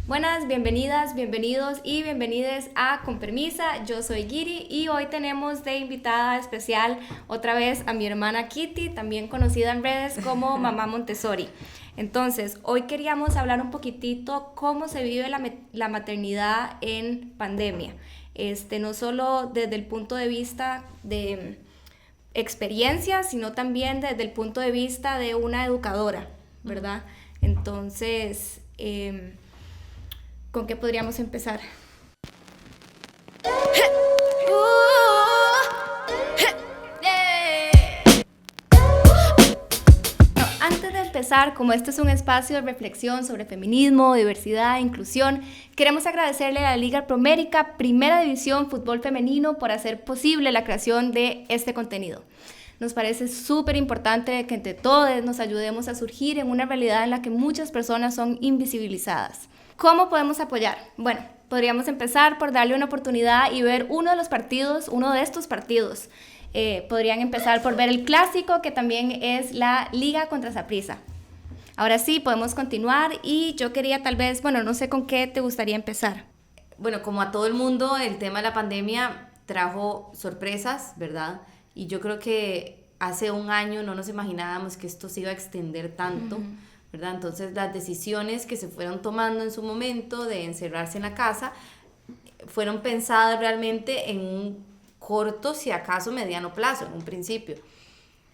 Buenas, bienvenidas, bienvenidos y bienvenides a Con Permisa. Yo soy Giri y hoy tenemos de invitada especial otra vez a mi hermana Kitty, también conocida en redes como Mamá Montessori. Entonces, hoy queríamos hablar un poquitito cómo se vive la maternidad en pandemia. No solo desde el punto de vista de experiencia, sino también desde el punto de vista de una educadora, ¿verdad? Entonces, ¿con qué podríamos empezar? Antes de empezar, como este es un espacio de reflexión sobre feminismo, diversidad e inclusión, queremos agradecerle a la Liga Promérica, Primera División Fútbol Femenino, por hacer posible la creación de este contenido. Nos parece súper importante que entre todos nos ayudemos a surgir en una realidad en la que muchas personas son invisibilizadas. ¿Cómo podemos apoyar? Bueno, podríamos empezar por darle una oportunidad y ver uno de estos partidos. Podrían empezar por ver el clásico, que también es la Liga contra Saprissa. Ahora sí, podemos continuar y yo quería tal vez, no sé con qué te gustaría empezar. Bueno, como a todo el mundo, el tema de la pandemia trajo sorpresas, ¿verdad? Y yo creo que hace un año no nos imaginábamos que esto se iba a extender tanto, ¿verdad? Entonces las decisiones que se fueron tomando en su momento de encerrarse en la casa fueron pensadas realmente en un corto, si acaso mediano plazo, en un principio.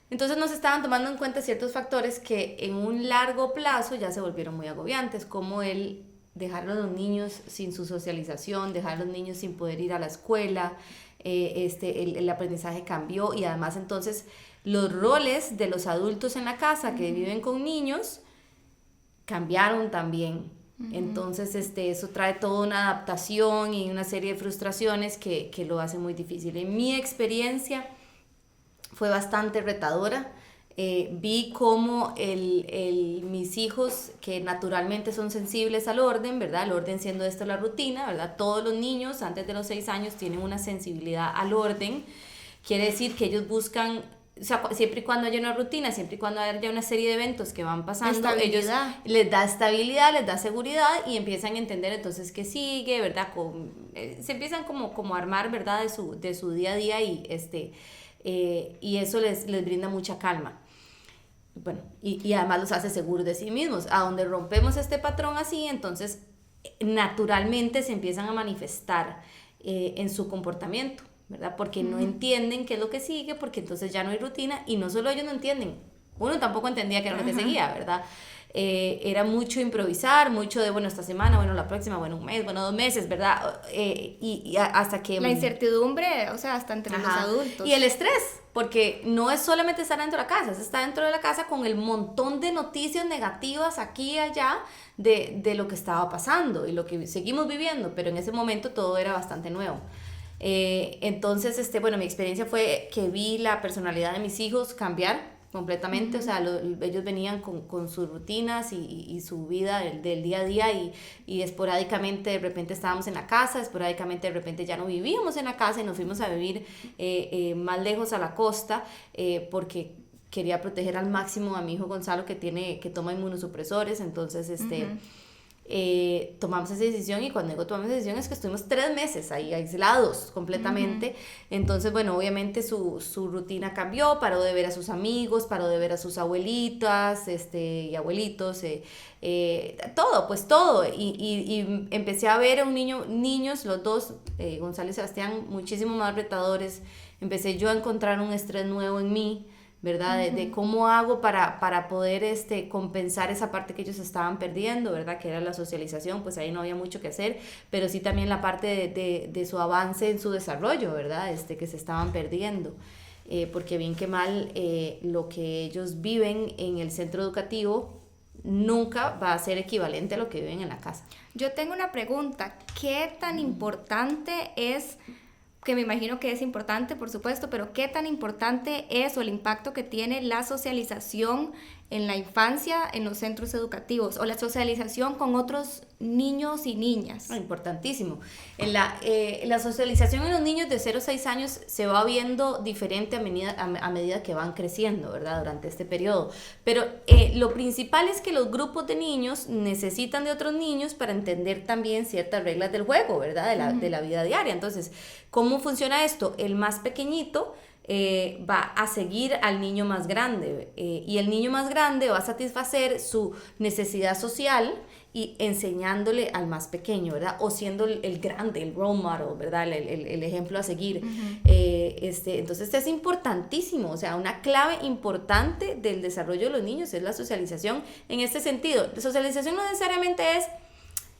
Entonces no se estaban tomando en cuenta ciertos factores que en un largo plazo ya se volvieron muy agobiantes, como el dejar a los niños sin su socialización, dejar a los niños sin poder ir a la escuela, el aprendizaje cambió y además entonces los roles de los adultos en la casa que viven con niños cambiaron también. Entonces eso trae toda una adaptación y una serie de frustraciones que lo hace muy difícil. En mi experiencia fue bastante retadora. Vi cómo mis hijos, que naturalmente son sensibles al orden, ¿verdad? El orden siendo esto la rutina, ¿verdad? Todos los niños antes de los 6 años tienen una sensibilidad al orden. Quiere decir que ellos buscan, o sea, siempre y cuando haya una rutina, siempre y cuando haya una serie de eventos que van pasando, ellos les da estabilidad, les da seguridad y empiezan a entender entonces qué sigue, ¿verdad? Se empiezan como a armar, ¿verdad? De su día a día y eso les brinda mucha calma. Bueno, y además los hace seguros de sí mismos. A donde rompemos este patrón así, entonces naturalmente se empiezan a manifestar en su comportamiento, ¿verdad? Porque no entienden qué es lo que sigue, porque entonces ya no hay rutina, y no solo ellos no entienden, uno tampoco entendía qué era lo que seguía, ¿verdad? Era mucho improvisar, mucho de, esta semana, la próxima, un mes, 2 meses, ¿verdad? Hasta que... La incertidumbre, o sea, hasta entre los adultos. Y el estrés, porque no es solamente estar dentro de la casa, es estar dentro de la casa con el montón de noticias negativas aquí y allá de lo que estaba pasando y lo que seguimos viviendo, pero en ese momento todo era bastante nuevo. Entonces, mi experiencia fue que vi la personalidad de mis hijos cambiar completamente, o sea, ellos venían con sus rutinas y su vida del día a día y esporádicamente de repente estábamos en la casa, esporádicamente de repente ya no vivíamos en la casa y nos fuimos a vivir más lejos a la costa porque quería proteger al máximo a mi hijo Gonzalo que toma inmunosupresores, entonces tomamos esa decisión y cuando digo tomamos esa decisión es que estuvimos 3 meses ahí aislados completamente. Entonces obviamente su rutina cambió, paró de ver a sus amigos, paró de ver a sus abuelitas y abuelitos, todo y empecé a ver a niños, los dos, Gonzalo y Sebastián, muchísimo más retadores. Empecé yo a encontrar un estrés nuevo en mí, ¿verdad? De cómo hago para poder compensar esa parte que ellos estaban perdiendo, ¿verdad? Que era la socialización, pues ahí no había mucho que hacer, pero sí también la parte de su avance en su desarrollo, ¿verdad? Que se estaban perdiendo, porque bien que mal lo que ellos viven en el centro educativo nunca va a ser equivalente a lo que viven en la casa. Yo tengo una pregunta, ¿qué tan importante es, que me imagino que es importante, por supuesto, pero qué tan importante es o el impacto que tiene la socialización en la infancia en los centros educativos o la socialización con otros niños y niñas. Importantísimo. La socialización en los niños de 0 a 6 años se va viendo diferente a medida que van creciendo, ¿verdad? Durante este periodo. Pero lo principal es que los grupos de niños necesitan de otros niños para entender también ciertas reglas del juego, ¿verdad? De la vida diaria. Entonces, ¿cómo funciona esto? El más pequeñito va a seguir al niño más grande y el niño más grande va a satisfacer su necesidad social y enseñándole al más pequeño, ¿verdad? O siendo el grande, el role model, ¿verdad? El ejemplo a seguir. Entonces es importantísimo, o sea, una clave importante del desarrollo de los niños es la socialización en este sentido. La socialización no necesariamente es,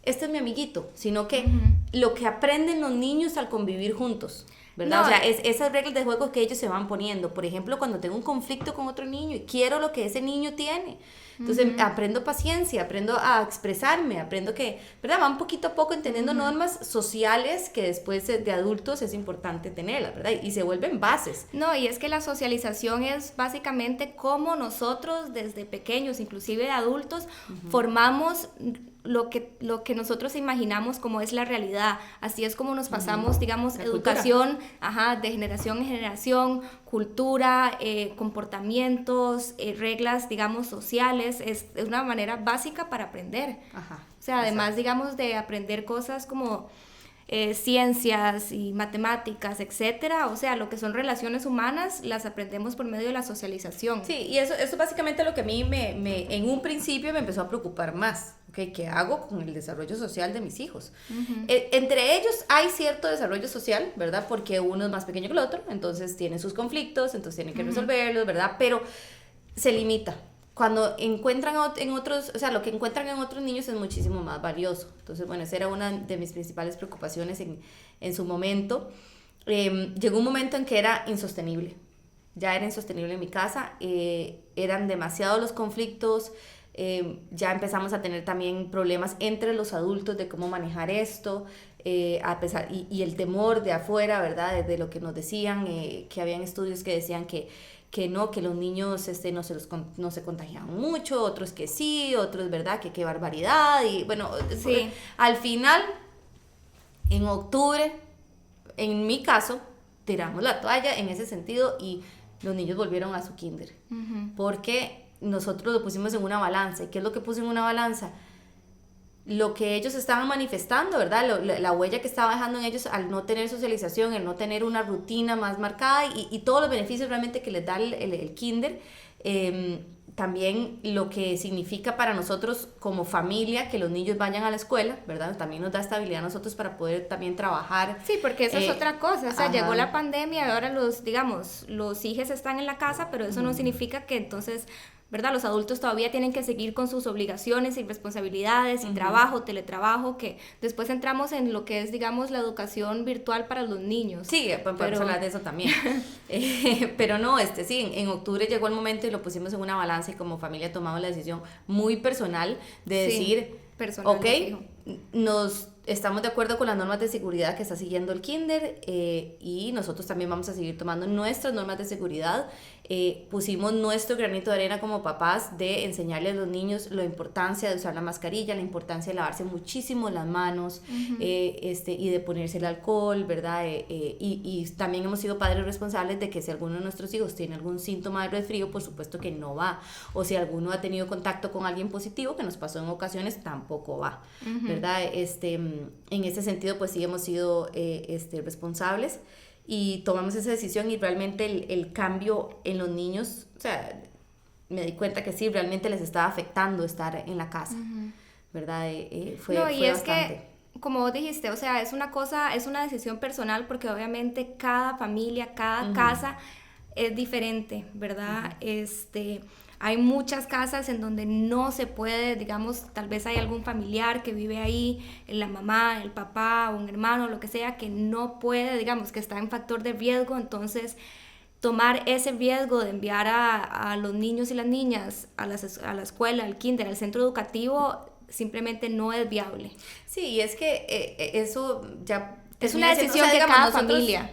este es mi amiguito, sino que lo que aprenden los niños al convivir juntos, ¿verdad? No, o sea, es esas reglas de juego que ellos se van poniendo. Por ejemplo, cuando tengo un conflicto con otro niño y quiero lo que ese niño tiene, entonces aprendo paciencia, aprendo a expresarme, aprendo que, ¿verdad? Van poquito a poco entendiendo normas sociales que después de adultos es importante tenerlas, ¿verdad? Y se vuelven bases. No, y es que la socialización es básicamente cómo nosotros desde pequeños, inclusive de adultos, formamos lo que nosotros imaginamos como es la realidad. Así es como nos pasamos, digamos, la educación de generación en generación, cultura, comportamientos, reglas, digamos, sociales. Es una manera básica para aprender. O sea, además, digamos, de aprender cosas como ciencias y matemáticas, etcétera, o sea, lo que son relaciones humanas, las aprendemos por medio de la socialización. Sí, y eso es básicamente lo que a mí en un principio me empezó a preocupar más, ¿okay? ¿Qué hago con el desarrollo social de mis hijos? Entre ellos hay cierto desarrollo social, ¿verdad? Porque uno es más pequeño que el otro, entonces tienen sus conflictos, entonces tienen que resolverlos, ¿verdad? Pero se limita. Cuando encuentran en otros, o sea, lo que encuentran en otros niños es muchísimo más valioso. Entonces, bueno, esa era una de mis principales preocupaciones en su momento. Llegó un momento en que era insostenible. Ya era insostenible en mi casa. Eran demasiados los conflictos. Ya empezamos a tener también problemas entre los adultos de cómo manejar esto. Y el temor de afuera, ¿verdad? De lo que nos decían, que habían estudios que decían que los niños no se contagiaban mucho, otros que sí, otros, ¿verdad? Que qué barbaridad. Y bueno, sí. Al final, en octubre, en mi caso, tiramos la toalla en ese sentido y los niños volvieron a su kinder. Porque nosotros lo pusimos en una balanza. ¿Y qué es lo que puse en una balanza? Lo que ellos estaban manifestando, ¿verdad? La huella que estaba dejando en ellos al no tener socialización, el no tener una rutina más marcada y todos los beneficios realmente que les da el kinder. También lo que significa para nosotros como familia que los niños vayan a la escuela, ¿verdad? También nos da estabilidad a nosotros para poder también trabajar. Sí, porque eso es otra cosa. O sea, llegó la pandemia y ahora los hijos están en la casa, pero eso no significa que entonces, ¿verdad? Los adultos todavía tienen que seguir con sus obligaciones y responsabilidades y trabajo, teletrabajo, que después entramos en lo que es, digamos, la educación virtual para los niños. Sí, podemos hablar de eso también. Pero no, sí, en octubre llegó el momento y lo pusimos en una balanza y como familia tomamos la decisión muy personal de decir, ok, estamos de acuerdo con las normas de seguridad que está siguiendo el kinder y nosotros también vamos a seguir tomando nuestras normas de seguridad. Pusimos nuestro granito de arena como papás de enseñarle a los niños la importancia de usar la mascarilla, la importancia de lavarse muchísimo las manos y de ponerse el alcohol, ¿verdad? Y también hemos sido padres responsables de que si alguno de nuestros hijos tiene algún síntoma de resfrío, por supuesto que no va. O si alguno ha tenido contacto con alguien positivo, que nos pasó en ocasiones, tampoco va, ¿verdad? En ese sentido, pues sí hemos sido responsables y tomamos esa decisión y realmente el cambio en los niños, o sea, me di cuenta que sí, realmente les estaba afectando estar en la casa, ¿verdad? Fue es bastante. Que, como vos dijiste, o sea, es una decisión personal porque obviamente cada familia, cada casa es diferente, ¿verdad? Hay muchas casas en donde no se puede, digamos, tal vez hay algún familiar que vive ahí, la mamá, el papá, un hermano, lo que sea, que no puede, digamos, que está en factor de riesgo, entonces tomar ese riesgo de enviar a los niños y las niñas a la escuela, al kinder, al centro educativo, simplemente no es viable. Sí, y es que eso ya... Es una decisión de cada familia.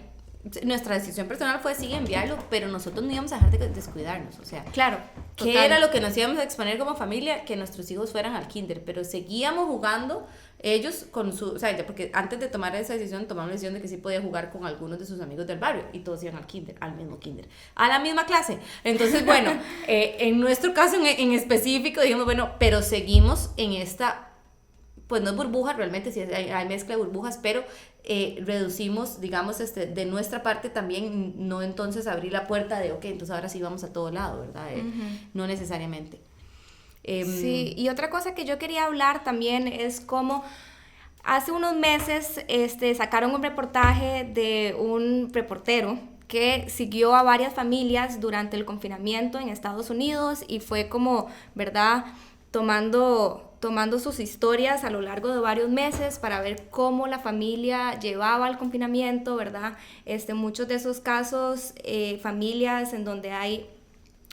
Nuestra decisión personal fue sí enviarlo, pero nosotros no íbamos a dejar de descuidarnos, o sea. Claro. ¿Qué Total. era lo que nos íbamos a exponer como familia? Que nuestros hijos fueran al kinder, pero seguíamos jugando ellos con su, o sea, porque antes de tomar esa decisión, tomamos la decisión de que sí podía jugar con algunos de sus amigos del barrio, y todos iban al kinder, al mismo kinder, a la misma clase. Entonces, bueno, en nuestro caso en específico, dijimos, bueno, pero seguimos en esta, pues no es burbuja, realmente sí hay mezcla de burbujas, pero reducimos, digamos, de nuestra parte también, no entonces abrir la puerta de, ok, entonces ahora sí vamos a todo lado, ¿verdad? No necesariamente. Sí, y otra cosa que yo quería hablar también es cómo hace unos meses sacaron un reportaje de un reportero que siguió a varias familias durante el confinamiento en Estados Unidos y fue como, ¿verdad?, tomando sus historias a lo largo de varios meses para ver cómo la familia llevaba el confinamiento, ¿verdad? Muchos de esos casos, familias en donde hay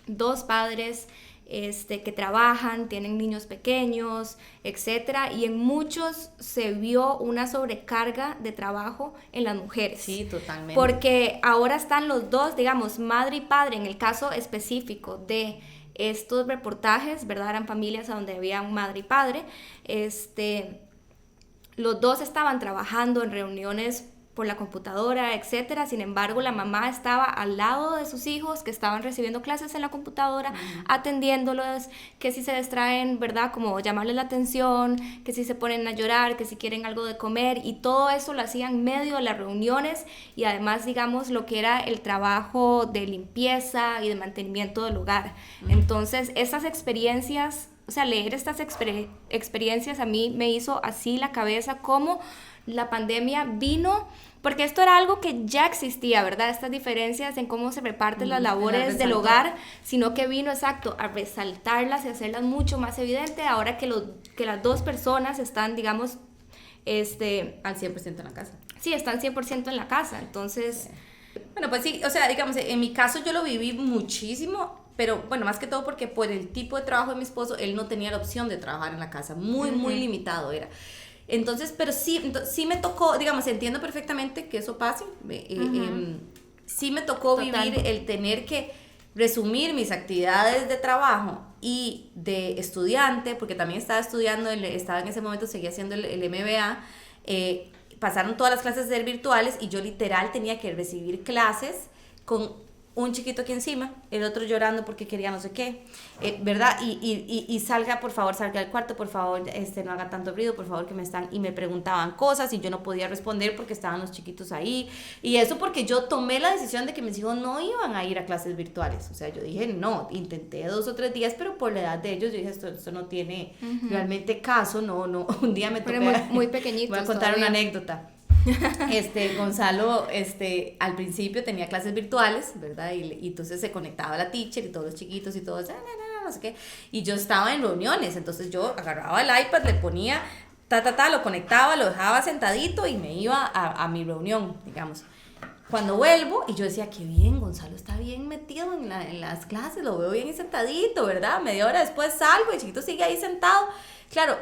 dos padres que trabajan, tienen niños pequeños, etcétera, y en muchos se vio una sobrecarga de trabajo en las mujeres. Sí, totalmente. Porque ahora están los dos, digamos, madre y padre, en el caso específico de estos reportajes, ¿verdad? Eran familias donde había un madre y padre, los dos estaban trabajando en reuniones por la computadora, etcétera. Sin embargo, la mamá estaba al lado de sus hijos que estaban recibiendo clases en la computadora, atendiéndolos, que si se distraen, ¿verdad? Como llamarles la atención, que si se ponen a llorar, que si quieren algo de comer, y todo eso lo hacían en medio de las reuniones y además, digamos, lo que era el trabajo de limpieza y de mantenimiento del hogar. Entonces, esas experiencias, o sea, leer estas experiencias a mí me hizo así la cabeza como la pandemia vino, porque esto era algo que ya existía, ¿verdad? Estas diferencias en cómo se reparten las labores del hogar, sino que vino, exacto, a resaltarlas y hacerlas mucho más evidentes ahora que las dos personas están, digamos, al 100% en la casa. Sí, están 100% en la casa, entonces... Bueno, pues sí, o sea, digamos, en mi caso yo lo viví muchísimo, pero bueno, más que todo porque por el tipo de trabajo de mi esposo, él no tenía la opción de trabajar en la casa, muy limitado era. Entonces, pero sí me tocó, digamos, entiendo perfectamente que eso pase, sí me tocó vivir el tener que resumir mis actividades de trabajo y de estudiante, porque también estaba estudiando, estaba en ese momento, seguía haciendo el MBA, pasaron todas las clases a ser virtuales y yo literal tenía que recibir clases con un chiquito aquí encima, el otro llorando porque quería no sé qué, ¿verdad? Y salga, por favor, salga del cuarto, por favor, no haga tanto ruido, por favor, que me están, y me preguntaban cosas y yo no podía responder porque estaban los chiquitos ahí, y eso porque yo tomé la decisión de que mis hijos no iban a ir a clases virtuales, o sea, yo dije no, intenté 2 o 3 días, pero por la edad de ellos, yo dije, esto no tiene realmente caso, no, un día me tocó, muy pequeñitos. Voy a contar todavía una anécdota. Gonzalo, al principio tenía clases virtuales, ¿verdad? Y entonces se conectaba la teacher y todos los chiquitos y todos, no sé qué. Y yo estaba en reuniones, entonces yo agarraba el iPad, le ponía, lo conectaba, lo dejaba sentadito y me iba a mi reunión, digamos. Cuando vuelvo, y yo decía, qué bien, Gonzalo está bien metido en las clases, lo veo bien sentadito, ¿verdad? Media hora después salgo y el chiquito sigue ahí sentado. Claro,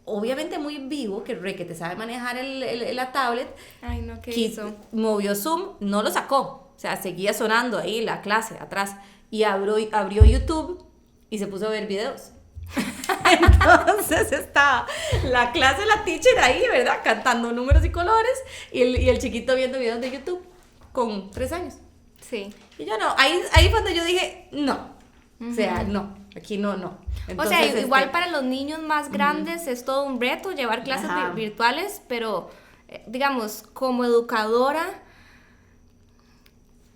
obviamente muy vivo, que te sabe manejar la tablet. Ay, no, ¿qué hizo? Movió Zoom, no lo sacó, o sea, seguía sonando ahí la clase atrás, y abrió YouTube y se puso a ver videos. Entonces estaba la clase, la teacher ahí, ¿verdad? Cantando números y colores, y el chiquito viendo videos de YouTube con 3 años. Sí. Y yo no, ahí cuando yo dije, no, o sea, no, aquí no. Entonces, o sea, igual para los niños más grandes es todo un reto llevar clases virtuales, pero digamos, como educadora,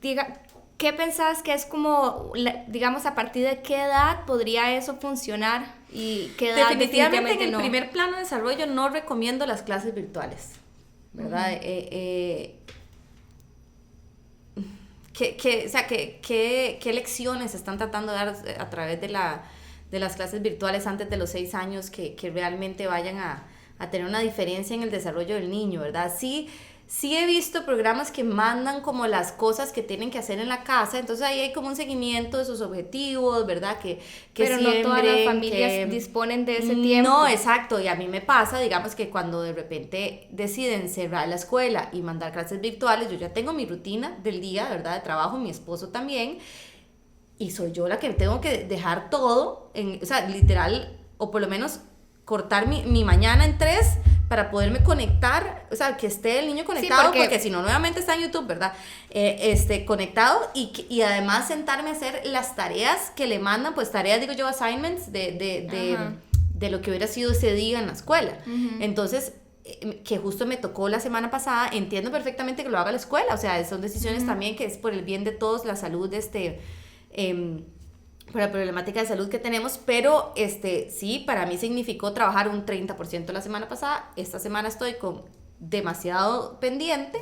¿qué pensás que es como, digamos, a partir de qué edad podría eso funcionar y qué edad definitivamente en el primer plano de desarrollo no recomiendo las clases virtuales, ¿verdad? ¿Qué lecciones están tratando de dar a través de las clases virtuales antes de los 6 años que realmente vayan a tener una diferencia en el desarrollo del niño, ¿verdad? Sí he visto programas que mandan como las cosas que tienen que hacer en la casa, entonces ahí hay como un seguimiento de sus objetivos, ¿verdad? Pero no todas las familias disponen de ese tiempo. No, exacto, y a mí me pasa, digamos, que cuando de repente deciden cerrar la escuela y mandar clases virtuales, yo ya tengo mi rutina del día, ¿verdad? De trabajo, mi esposo también, y soy yo la que tengo que dejar todo, o sea, literal, o por lo menos cortar mi mañana en 3 para poderme conectar, o sea, que esté el niño conectado, sí, porque si no, nuevamente está en YouTube, ¿verdad? Conectado y además sentarme a hacer las tareas que le mandan, pues tareas, digo yo, assignments de lo que hubiera sido ese día en la escuela. Entonces, que justo me tocó la semana pasada, entiendo perfectamente que lo haga la escuela, o sea, son decisiones también que es por el bien de todos, la salud por la problemática de salud que tenemos, pero sí, para mí significó trabajar un 30% la semana pasada. Esta semana estoy con demasiado pendiente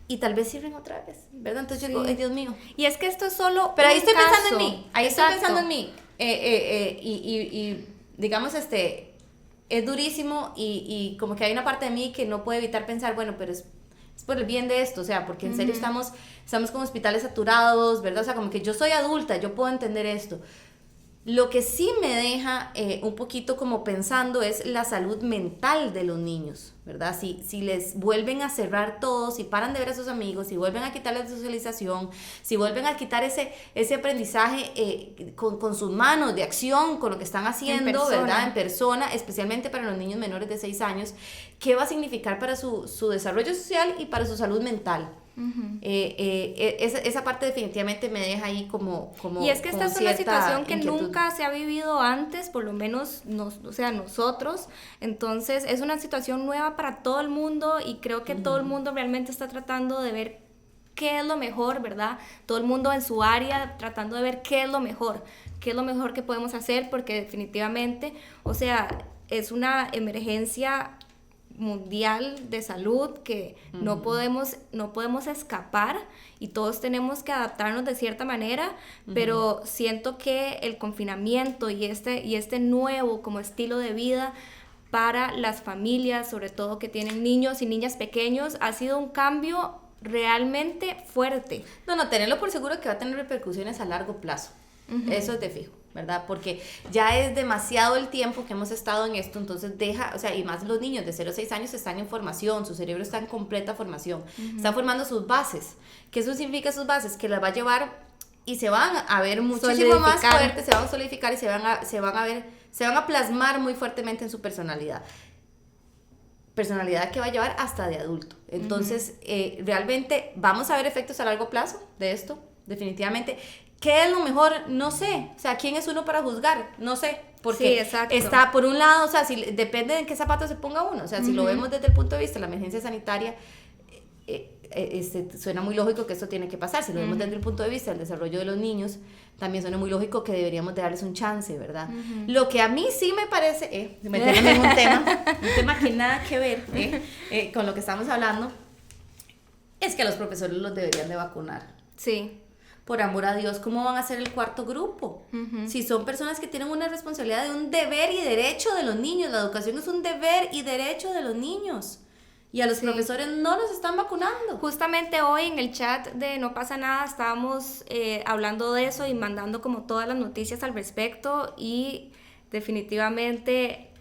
y tal vez sirven otra vez, ¿verdad? Entonces yo digo, ay, Dios mío. Y es que esto es solo pero ahí estoy caso. pensando en mí, ahí Exacto. estoy pensando en mí. Y digamos, es durísimo y como que hay una parte de mí que no puede evitar pensar, bueno, pero es por el bien de esto, o sea, porque en serio estamos con hospitales saturados, ¿verdad? O sea, como que yo soy adulta, yo puedo entender esto. Lo que sí me deja un poquito como pensando es la salud mental de los niños, ¿verdad? Si les vuelven a cerrar todo, si paran de ver a sus amigos, si vuelven a quitarles la socialización, si vuelven a quitar ese aprendizaje con sus manos de acción, con lo que están haciendo, ¿verdad? En persona, especialmente para los niños menores de 6 años, ¿qué va a significar para su desarrollo social y para su salud mental? Esa parte definitivamente me deja ahí como y es que esta es una situación que nunca se ha vivido antes, por lo menos o sea, nosotros, entonces es una situación nueva para todo el mundo y creo que todo el mundo realmente está tratando de ver qué es lo mejor, ¿verdad? Todo el mundo en su área tratando de ver qué es lo mejor que podemos hacer, porque definitivamente, o sea, es una emergencia mundial de salud que no podemos escapar y todos tenemos que adaptarnos de cierta manera, pero siento que el confinamiento y este nuevo como estilo de vida para las familias, sobre todo que tienen niños y niñas pequeños, ha sido un cambio realmente fuerte. No, tenerlo por seguro que va a tener repercusiones a largo plazo. Eso es de fijo, ¿verdad? Porque ya es demasiado el tiempo que hemos estado en esto, entonces o sea, y más los niños de 0 a 6 años están en formación, su cerebro está en completa formación, está formando sus bases. ¿Qué eso significa sus bases? Que las va a llevar y se van a ver muchísimo más fuertes, se van a solidificar y se van a plasmar muy fuertemente en su personalidad que va a llevar hasta de adulto. Entonces, realmente vamos a ver efectos a largo plazo de esto, definitivamente. ¿Qué es lo mejor? No sé. O sea, ¿quién es uno para juzgar? No sé. Porque sí, está, por un lado, o sea, depende de en qué zapato se ponga uno. O sea, si lo vemos desde el punto de vista de la emergencia sanitaria, suena muy lógico que esto tiene que pasar. Si lo vemos desde el punto de vista del desarrollo de los niños, también suena muy lógico que deberíamos de darles un chance, ¿verdad? Lo que a mí sí me parece, meterme en un tema que nada que ver con lo que estamos hablando, es que a los profesores los deberían de vacunar. Sí. Por amor a Dios, ¿cómo van a ser el cuarto grupo? Si son personas que tienen una responsabilidad de un deber y derecho de los niños, la educación es un deber y derecho de los niños. Y a los profesores no los están vacunando. Justamente hoy en el chat de No Pasa Nada estábamos hablando de eso y mandando como todas las noticias al respecto, y definitivamente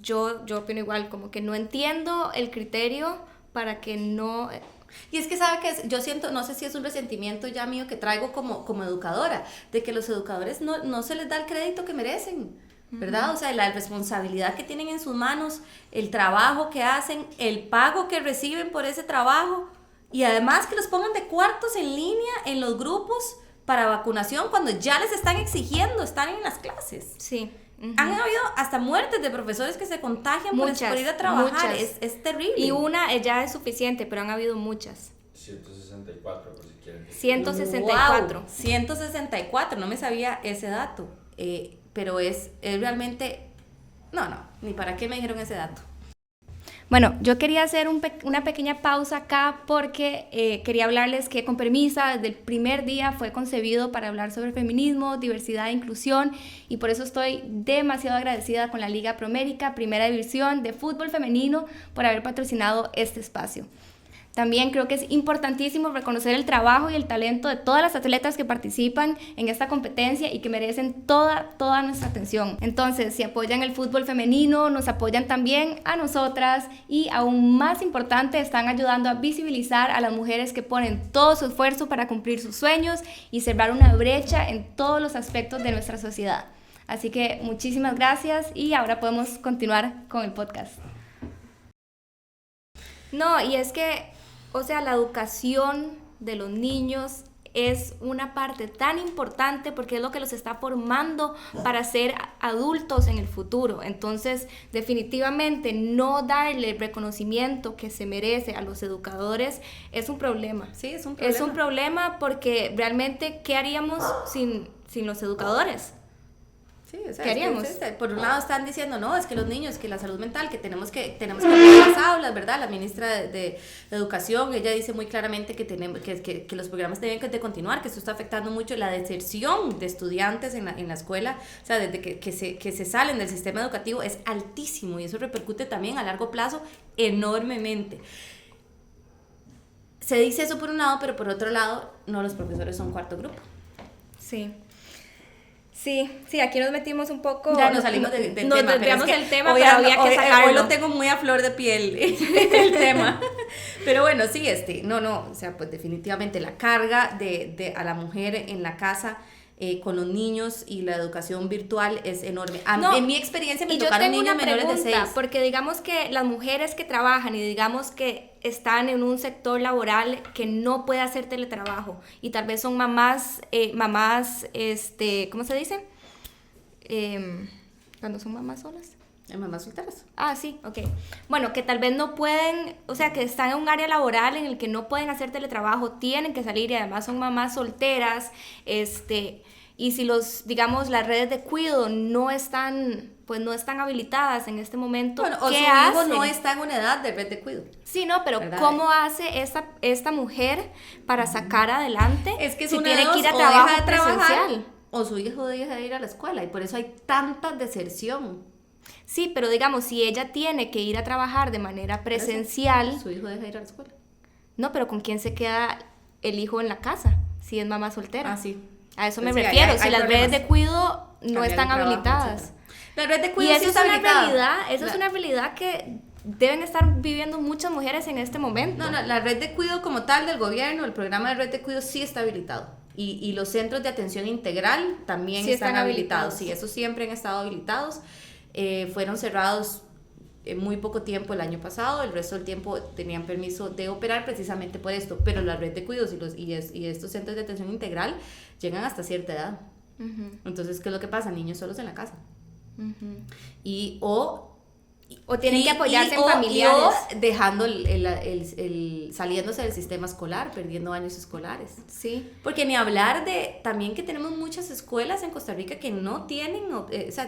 yo opino igual, como que no entiendo el criterio para que no... Y es que sabe que yo siento, no sé si es un resentimiento ya mío que traigo como educadora, de que los educadores no se les da el crédito que merecen, ¿verdad? O sea, la responsabilidad que tienen en sus manos, el trabajo que hacen, el pago que reciben por ese trabajo, y además que los pongan de cuartos en línea en los grupos para vacunación cuando ya les están exigiendo, están en las clases. Sí. Han habido hasta muertes de profesores que se contagian por ir a trabajar. Es terrible. Y una ya es suficiente, pero han habido muchas. 164, por si quieren. 164. Wow, 164, no me sabía ese dato. Pero es realmente... No, ni para qué me dijeron ese dato. Bueno, yo quería hacer una pequeña pausa acá porque quería hablarles que Con Permisa desde el primer día fue concebido para hablar sobre feminismo, diversidad e inclusión, y por eso estoy demasiado agradecida con la Liga Promérica, primera división de fútbol femenino, por haber patrocinado este espacio. También creo que es importantísimo reconocer el trabajo y el talento de todas las atletas que participan en esta competencia y que merecen toda nuestra atención. Entonces, si apoyan el fútbol femenino, nos apoyan también a nosotras y, aún más importante, están ayudando a visibilizar a las mujeres que ponen todo su esfuerzo para cumplir sus sueños y cerrar una brecha en todos los aspectos de nuestra sociedad. Así que muchísimas gracias y ahora podemos continuar con el podcast. No, y es que, o sea, la educación de los niños es una parte tan importante porque es lo que los está formando para ser adultos en el futuro. Entonces, definitivamente no darle el reconocimiento que se merece a los educadores es un problema. Sí, es un problema. Es un problema porque realmente, ¿qué haríamos sin los educadores? Sí, o sea, ¿qué haríamos? Por un lado están diciendo, no, es que los niños, que la salud mental, que tenemos que abrir las aulas, ¿verdad? La ministra de Educación, ella dice muy claramente que los programas deben de continuar, que esto está afectando mucho la deserción de estudiantes en la escuela, o sea, desde que se salen del sistema educativo es altísimo y eso repercute también a largo plazo enormemente. Se dice eso por un lado, pero por otro lado, no, los profesores son cuarto grupo. Sí, aquí nos metimos un poco. Ya nos salimos del tema. Nos desviamos del tema, hoy pero había que sacarlo. Hoy lo tengo muy a flor de piel, el tema. Pero bueno, sí, o sea, pues definitivamente la carga de a la mujer en la casa con los niños y la educación virtual es enorme. En mi experiencia me tocaron niños menores de 6. Porque digamos que las mujeres que trabajan y digamos que están en un sector laboral que no puede hacer teletrabajo y tal vez son mamás, ¿cómo se dice? Cuando son mamás solas. Mamás solteras. Ah, sí, ok. Bueno, que tal vez no pueden, o sea, que están en un área laboral en el que no pueden hacer teletrabajo, tienen que salir y además son mamás solteras, y si las redes de cuidado no están habilitadas en este momento, bueno, o ¿qué su hacen? hijo no está en una edad de red de cuidado. Sí, no, pero ¿verdad? ¿cómo hace esta mujer para sacar adelante Es que si una tiene de que ir a dos, trabajo o deja de trabajar, presencial? o su hijo deja de ir a la escuela, y por eso hay tanta deserción. Sí, pero digamos, si ella tiene que ir a trabajar de manera presencial... Su hijo deja de ir a la escuela. No, pero ¿con quién se queda el hijo en la casa? Si es mamá soltera. Ah, sí. A eso me Sí, refiero. hay Si las problemas. redes de cuidado no Cambiar están el trabajo, habilitadas. etcétera. La red de Y cuidado eso sí es está una habilitada. realidad, es una realidad que deben estar viviendo muchas mujeres en este momento. No, la red de cuidado como tal del gobierno, el programa de red de cuidado sí está habilitado. Y los centros de atención integral también Sí están están habilitados. habilitados. Sí, esos siempre han estado habilitados. Fueron cerrados muy poco tiempo el año pasado, el resto del tiempo tenían permiso de operar precisamente por esto, pero la red de cuidados y estos centros de atención integral llegan hasta cierta edad. Uh-huh. Entonces, ¿qué es lo que pasa? Niños solos en la casa. Uh-huh. O tienen que apoyarse en familiares. O dejando saliéndose del sistema escolar, perdiendo años escolares. Sí. Porque ni hablar de también que tenemos muchas escuelas en Costa Rica que no tienen,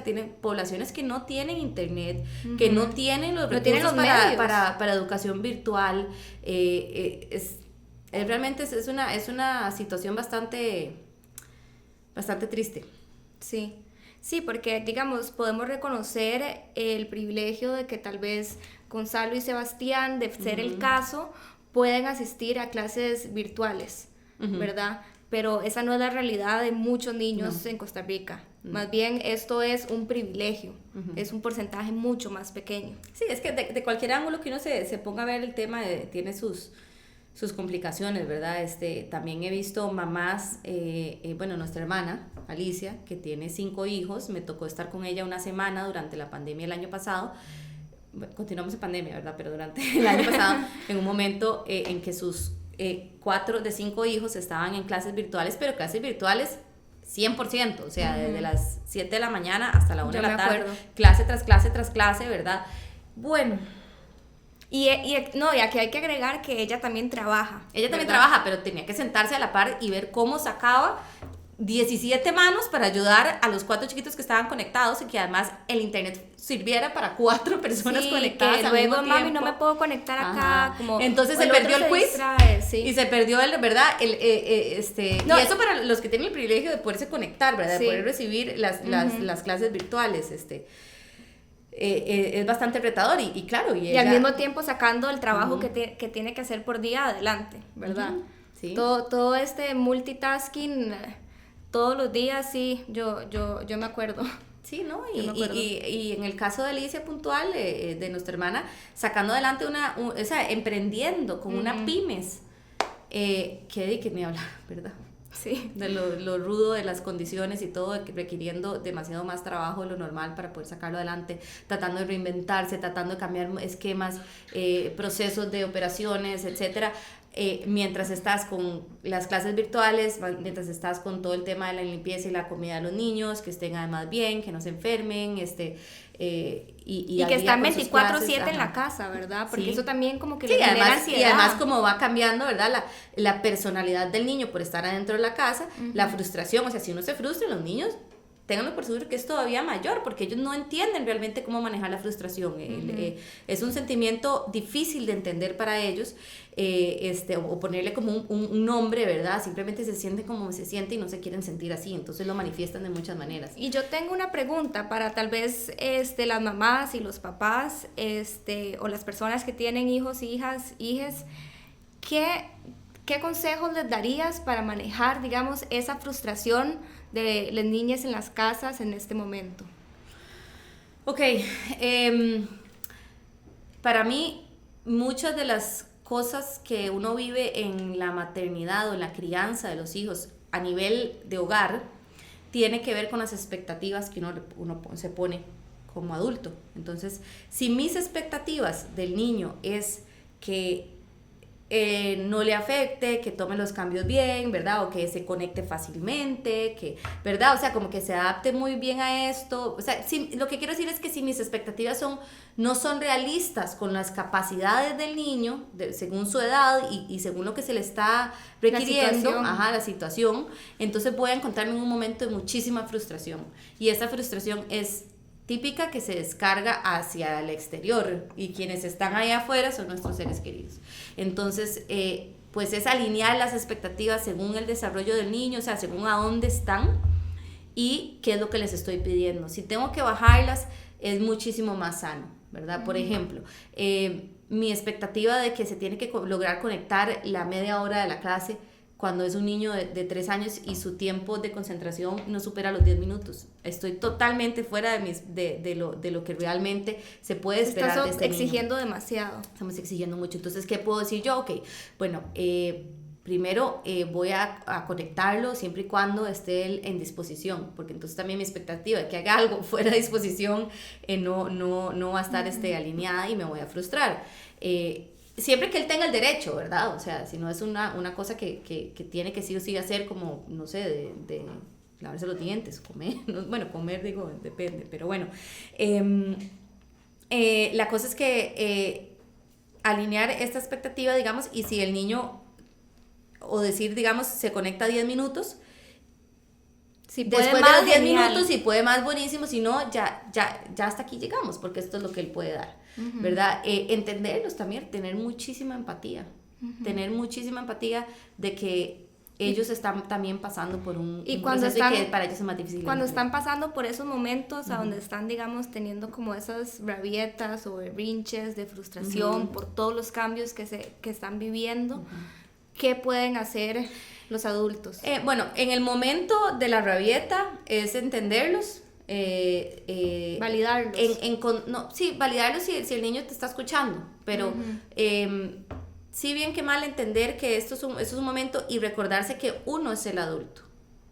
tienen poblaciones que no tienen internet, uh-huh, que no tienen los recursos para educación virtual. Realmente es una situación bastante triste. Sí, porque, digamos, podemos reconocer el privilegio de que tal vez Gonzalo y Sebastián, de ser uh-huh el caso, pueden asistir a clases virtuales, uh-huh, ¿verdad? Pero esa no es la realidad de muchos niños en Costa Rica. Uh-huh. Más bien, esto es un privilegio, uh-huh, es un porcentaje mucho más pequeño. Sí, es que de cualquier ángulo que uno se ponga a ver el tema, tiene sus complicaciones, ¿verdad? También he visto mamás, nuestra hermana, Alicia, que tiene 5 hijos, me tocó estar con ella una semana durante la pandemia el año pasado, continuamos en pandemia, ¿verdad? Pero durante el año pasado, en un momento en que sus 4 de 5 hijos estaban en clases virtuales, pero clases virtuales 100%, o sea, uh-huh, desde las 7 de la mañana hasta la 1 de la tarde, clase tras clase tras clase, ¿verdad? Bueno... Y aquí hay que agregar que ella también trabaja. Ella también trabaja, pero tenía que sentarse a la par y ver cómo sacaba 17 manos para ayudar a los 4 chiquitos que estaban conectados y que además el internet sirviera para 4 personas conectadas que al luego, mismo mami, tiempo. no me puedo conectar acá. Como, entonces se perdió el quiz y se perdió ¿verdad? Y eso para los que tienen el privilegio de poderse conectar, ¿verdad? De poder recibir las clases virtuales, es bastante retador y claro. Y al mismo tiempo sacando el trabajo que tiene que hacer por día adelante, ¿verdad? Sí. Todo este multitasking todos los días, sí, yo me acuerdo. Sí, ¿no? Y en el caso de Alicia puntual, de nuestra hermana, sacando adelante o sea, emprendiendo con una pymes, que ni hablar, ¿verdad? Sí. De lo rudo de las condiciones y todo, requiriendo demasiado más trabajo de lo normal para poder sacarlo adelante, tratando de reinventarse, tratando de cambiar esquemas, procesos de operaciones, etcétera. Mientras estás con las clases virtuales, mientras estás con todo el tema de la limpieza y la comida de los niños, que estén además bien, que no se enfermen, y que están 24/7 en la casa, ¿verdad? Porque sí. Eso también como que sí, le genera ansiedad. Y además como va cambiando, ¿verdad? La personalidad del niño por estar adentro de la casa, la frustración, o sea, si uno se frustra, los niños, ténganlo por seguro que es todavía mayor, porque ellos no entienden realmente cómo manejar la frustración. Es un sentimiento difícil de entender para ellos, o ponerle como un nombre, ¿verdad? Simplemente se sienten como se siente y no se quieren sentir así, entonces lo manifiestan de muchas maneras. Y yo tengo una pregunta para tal vez las mamás y los papás, o las personas que tienen hijos, hijas, hijes, ¿qué consejos les darías para manejar, digamos, esa frustración de las niñas en las casas en este momento? Ok, para mí muchas de las cosas que uno vive en la maternidad o en la crianza de los hijos a nivel de hogar tiene que ver con las expectativas que uno se pone como adulto. Entonces, si mis expectativas del niño es que no le afecte, que tome los cambios bien, ¿verdad? O que se conecte fácilmente, ¿verdad? O sea, como que se adapte muy bien a esto. O sea, lo que quiero decir es que si mis expectativas no son realistas con las capacidades del niño, según su edad y según lo que se le está requiriendo, la situación, entonces voy a encontrarme en un momento de muchísima frustración. Y esa frustración es típica que se descarga hacia el exterior y quienes están ahí afuera son nuestros seres queridos. Entonces, pues es alinear las expectativas según el desarrollo del niño, o sea, según a dónde están y qué es lo que les estoy pidiendo. Si tengo que bajarlas, es muchísimo más sano, ¿verdad? Por ejemplo, mi expectativa de que se tiene que lograr conectar la media hora de la clase cuando es un niño de 3 años y su tiempo de concentración no supera los 10 minutos. Estoy totalmente fuera de lo que realmente se puede esperar de este niño. Estamos exigiendo demasiado. Estamos exigiendo mucho. Entonces, ¿qué puedo decir yo? Ok, bueno, primero voy a conectarlo siempre y cuando esté él en disposición, porque entonces también mi expectativa de que haga algo fuera de disposición no va a estar alineada y me voy a frustrar. Siempre que él tenga el derecho, ¿verdad? O sea, si no es una cosa que tiene que sí o sí hacer, como, no sé, de lavarse los dientes, comer, bueno, comer digo, depende, pero bueno. La cosa es que alinear esta expectativa, digamos, y si el niño, o decir, digamos, se conecta 10 minutos, si después de los 10 minutos, si puede más, buenísimo, si no, ya hasta aquí llegamos, porque esto es lo que él puede dar, ¿verdad? Entenderlos también, tener muchísima empatía, de que ellos están también pasando por un proceso y que para ellos es más difícil. Cuando están pasando por esos momentos a donde están, digamos, teniendo como esas rabietas o berrinches de frustración por todos los cambios que están viviendo, ¿qué pueden hacer los adultos? Bueno, en el momento de la rabieta es entenderlos, validarlos. Validarlos si el niño te está escuchando, pero sí bien que mal entender que esto es un momento y recordarse que uno es el adulto,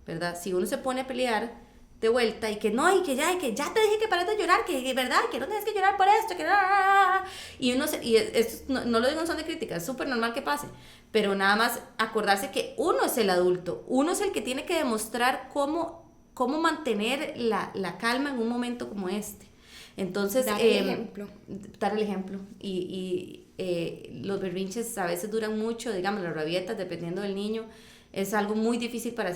¿verdad? Si uno se pone a pelear de vuelta y que ya te dije que pares de llorar, que verdad, que no tienes que llorar por esto, y esto no lo digo en son de crítica, es súper normal que pase, pero nada más acordarse que uno es el adulto, uno es el que tiene que demostrar cómo mantener la calma en un momento como este. Entonces, dar el ejemplo. Y los berrinches a veces duran mucho, digamos, las rabietas, dependiendo del niño, es algo muy difícil para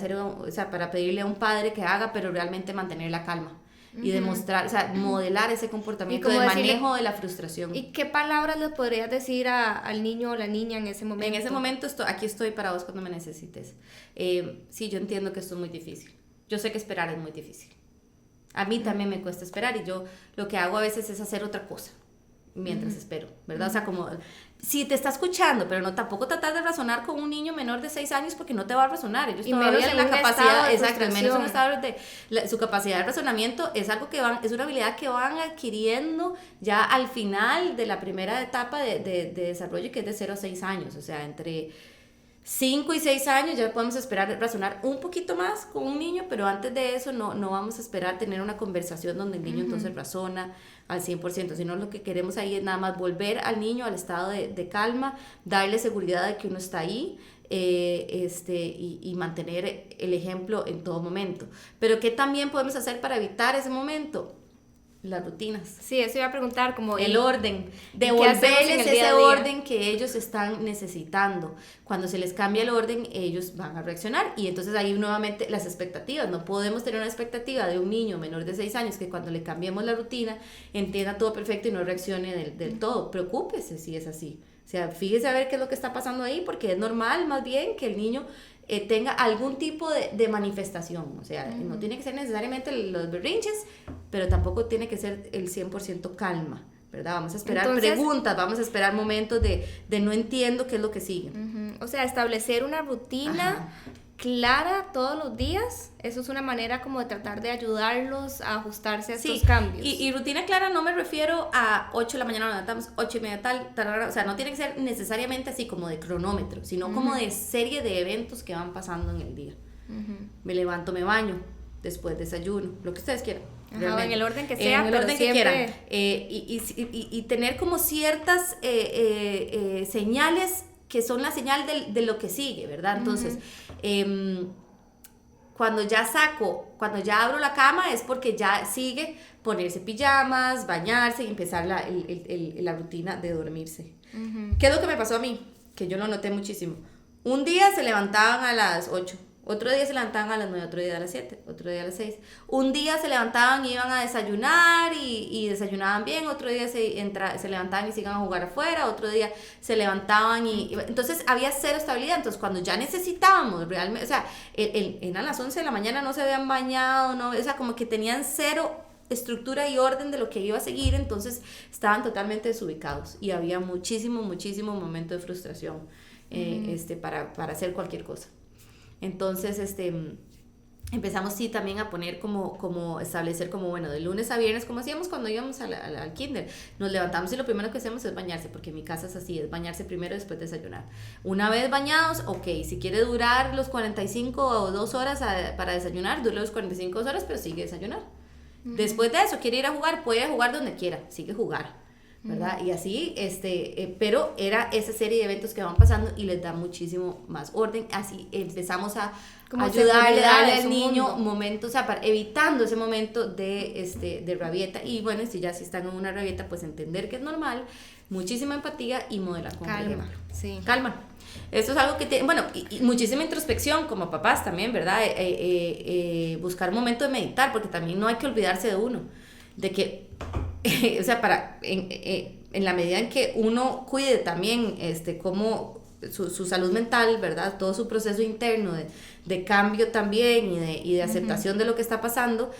pedirle a un padre que haga, pero realmente mantener la calma y demostrar, modelar ese comportamiento de manejo de la frustración. ¿Y qué palabras le podrías decir al niño o la niña en ese momento? En ese momento, aquí estoy para vos cuando me necesites. Sí, yo entiendo que esto es muy difícil. Yo sé que esperar es muy difícil. A mí también me cuesta esperar y yo lo que hago a veces es hacer otra cosa mientras espero, ¿verdad? O sea, como si te está escuchando, pero no tampoco tratar de razonar con un niño menor de 6 años porque no te va a razonar. Ellos y menos en la un capacidad, estado de exacto, menos en un estado su capacidad de razonamiento es algo que es una habilidad que van adquiriendo ya al final de la primera etapa de desarrollo, que es de 0 a 6 años, o sea, entre 5 y 6 años ya podemos esperar razonar un poquito más con un niño, pero antes de eso no vamos a esperar tener una conversación donde el niño entonces razona al 100%, sino lo que queremos ahí es nada más volver al niño al estado de calma, darle seguridad de que uno está ahí, y mantener el ejemplo en todo momento. Pero ¿qué también podemos hacer para evitar ese momento? Las rutinas. Sí, eso iba a preguntar, como el orden, devolverles ese orden que ellos están necesitando. Cuando se les cambia el orden, ellos van a reaccionar y entonces ahí nuevamente las expectativas. No podemos tener una expectativa de un niño menor de 6 años que cuando le cambiemos la rutina entienda todo perfecto y no reaccione del todo. Preocúpese si es así. O sea, fíjese a ver qué es lo que está pasando ahí, porque es normal más bien que el niño tenga algún tipo de manifestación, o sea, no tiene que ser necesariamente los berrinches, pero tampoco tiene que ser el 100% calma, ¿verdad? Vamos a esperar preguntas, vamos a esperar momentos de no entiendo qué es lo que sigue. O sea, establecer una rutina clara todos los días, eso es una manera como de tratar de ayudarlos a ajustarse a estos cambios. Y rutina clara no me refiero a 8 de la mañana nos levantamos, 8:30 tal, o sea, no tiene que ser necesariamente así como de cronómetro, sino como de serie de eventos que van pasando en el día. Me levanto, me baño, después desayuno, lo que ustedes quieran. En el orden que sea, en el orden que quieran. Y tener como ciertas señales que son la señal de lo que sigue, ¿verdad? Entonces, cuando ya abro la cama es porque ya sigue ponerse pijamas, bañarse y empezar la rutina de dormirse. ¿Qué es lo que me pasó a mí? Que yo lo noté muchísimo. Un día se levantaban a las 8, otro día se levantaban a las 9, otro día a las 7, otro día a las 6. Un día se levantaban y iban a desayunar y desayunaban bien, otro día se levantaban y se iban a jugar afuera, otro día se levantaban entonces había cero estabilidad. Entonces cuando ya necesitábamos realmente, o sea, eran las 11 de la mañana, no se habían bañado, no, o sea, como que tenían cero estructura y orden de lo que iba a seguir, entonces estaban totalmente desubicados y había muchísimo momento de frustración para hacer cualquier cosa. Entonces, empezamos también a poner como establecer como, bueno, de lunes a viernes, como hacíamos cuando íbamos al kinder, nos levantamos y lo primero que hacemos es bañarse, porque en mi casa es así, es bañarse primero y después desayunar. Una vez bañados, ok, si quiere durar los 45 o 2 horas para desayunar, dure los 45 horas, pero sigue desayunar. Después de eso, quiere ir a jugar, puede jugar donde quiera, sigue jugar, ¿verdad? Y así, pero era esa serie de eventos que van pasando y les da muchísimo más orden. Así empezamos a ayudarle al niño momentos, o sea, evitando ese momento de rabieta. Y bueno, si están en una rabieta, pues entender que es normal, muchísima empatía y modelar con calma. Sí. Calma. Esto es algo que y muchísima introspección como papás también, ¿verdad? Buscar un momento de meditar, porque también no hay que olvidarse de uno, de que o sea, en la medida en que uno cuide también como su salud mental, ¿verdad? Todo su proceso interno de cambio también y de aceptación de lo que está pasando,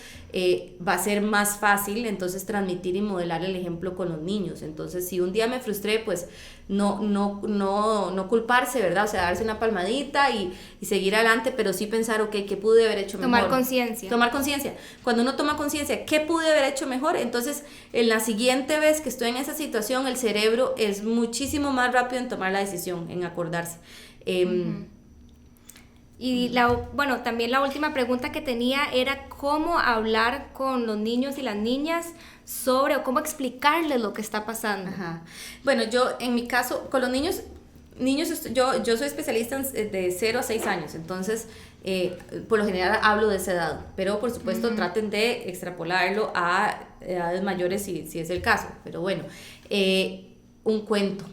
va a ser más fácil entonces transmitir y modelar el ejemplo con los niños. Entonces, si un día me frustré, pues no culparse, ¿verdad? O sea, darse una palmadita y seguir adelante, pero sí pensar, ok, ¿qué pude haber hecho mejor? Tomar conciencia. Cuando uno toma conciencia, ¿qué pude haber hecho mejor? Entonces, en la siguiente vez que estoy en esa situación, el cerebro es muchísimo más rápido en tomar la decisión, en acordarse. Y también la última pregunta que tenía era cómo hablar con los niños y las niñas sobre, o cómo explicarles lo que está pasando. Ajá. Bueno, yo en mi caso, con los niños yo soy especialista de 0 a 6 años, entonces por lo general hablo de esa edad, pero por supuesto traten de extrapolarlo a edades mayores si es el caso, pero bueno, un cuento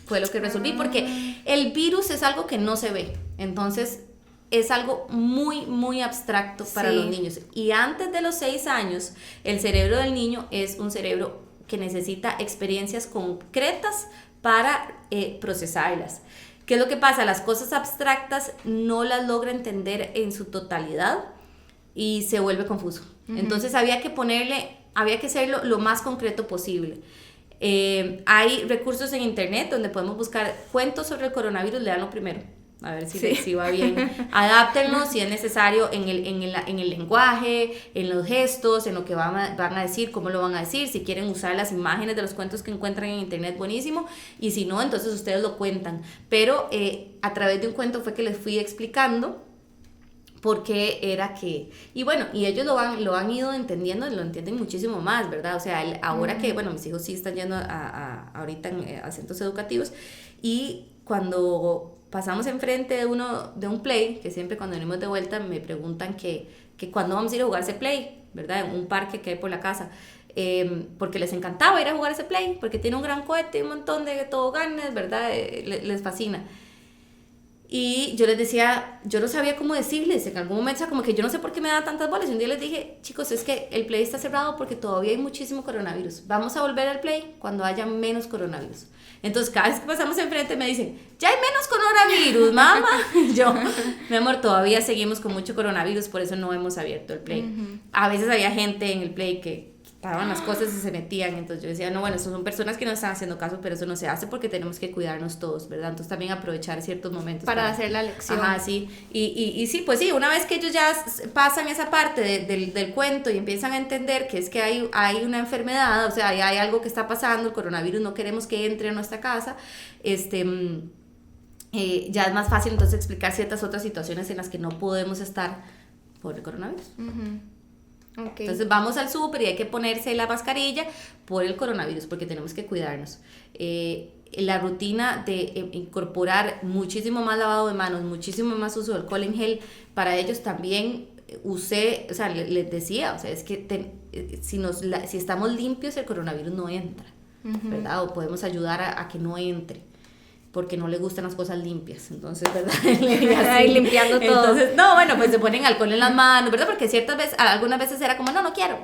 fue lo que resolví, porque el virus es algo que no se ve, entonces es algo muy, muy abstracto para los niños. Y antes de los 6 años, el cerebro del niño es un cerebro que necesita experiencias concretas para procesarlas. ¿Qué es lo que pasa? Las cosas abstractas no las logra entender en su totalidad, y se vuelve confuso. Entonces había que hacerlo lo más concreto posible. Hay recursos en internet donde podemos buscar cuentos sobre el coronavirus, leanlo primero, a ver si va bien. Adáptenlo si es necesario en el lenguaje, en los gestos, en lo que van a decir, cómo lo van a decir. Si quieren usar las imágenes de los cuentos que encuentran en internet, buenísimo. Y si no, entonces ustedes lo cuentan. Pero a través de un cuento fue que les fui explicando por qué era que... Y bueno, y ellos lo han ido entendiendo, lo entienden muchísimo más, ¿verdad? O sea, ahora que, bueno, mis hijos sí están yendo ahorita a centros educativos, y cuando pasamos enfrente de un play, que siempre cuando venimos de vuelta me preguntan que cuándo vamos a ir a jugar ese play, ¿verdad? En un parque que hay por la casa. Porque les encantaba ir a jugar ese play, porque tiene un gran cohete, un montón de toboganes, ¿verdad? Les fascina. Y yo les decía, yo no sabía cómo decirles en algún momento, o sea, como que yo no sé por qué me da tantas bolas. Y un día les dije, chicos, es que el play está cerrado porque todavía hay muchísimo coronavirus. Vamos a volver al play cuando haya menos coronavirus. Entonces, cada vez que pasamos enfrente me dicen, ya hay menos coronavirus, mamá. Y yo, mi amor, todavía seguimos con mucho coronavirus, por eso no hemos abierto el play. A veces había gente en el play que quitaban las cosas y se metían, entonces yo decía, no, bueno, eso son personas que no están haciendo caso, pero eso no se hace porque tenemos que cuidarnos todos, ¿verdad? Entonces también aprovechar ciertos momentos para hacer la lección. Ajá, sí, y sí, pues sí, una vez que ellos ya pasan esa parte del cuento y empiezan a entender que es que hay una enfermedad, o sea, hay algo que está pasando, el coronavirus no queremos que entre a nuestra casa, ya es más fácil entonces explicar ciertas otras situaciones en las que no podemos estar por el coronavirus. Okay. Entonces vamos al súper y hay que ponerse la mascarilla por el coronavirus porque tenemos que cuidarnos. La rutina de incorporar muchísimo más lavado de manos, muchísimo más uso de alcohol en gel, para ellos también usé, o sea, les decía, o sea, es que si estamos limpios el coronavirus no entra, ¿verdad? O podemos ayudar a que no entre, porque no le gustan las cosas limpias, entonces, ¿verdad? Ahí limpiando todo. Entonces, no, bueno, pues se ponen alcohol en las manos, ¿verdad? Porque algunas veces era como, no quiero,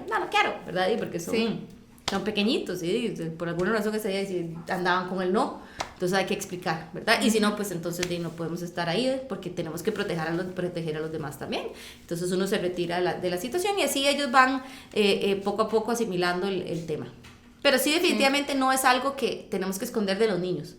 ¿verdad? Y porque son pequeñitos, ¿sí? Por alguna razón que se andaban con el no, entonces hay que explicar, ¿verdad? Y si no, pues entonces no podemos estar ahí, porque tenemos que proteger a los demás también. Entonces uno se retira de la situación y así ellos van poco a poco asimilando el tema. Pero sí, definitivamente no es algo que tenemos que esconder de los niños.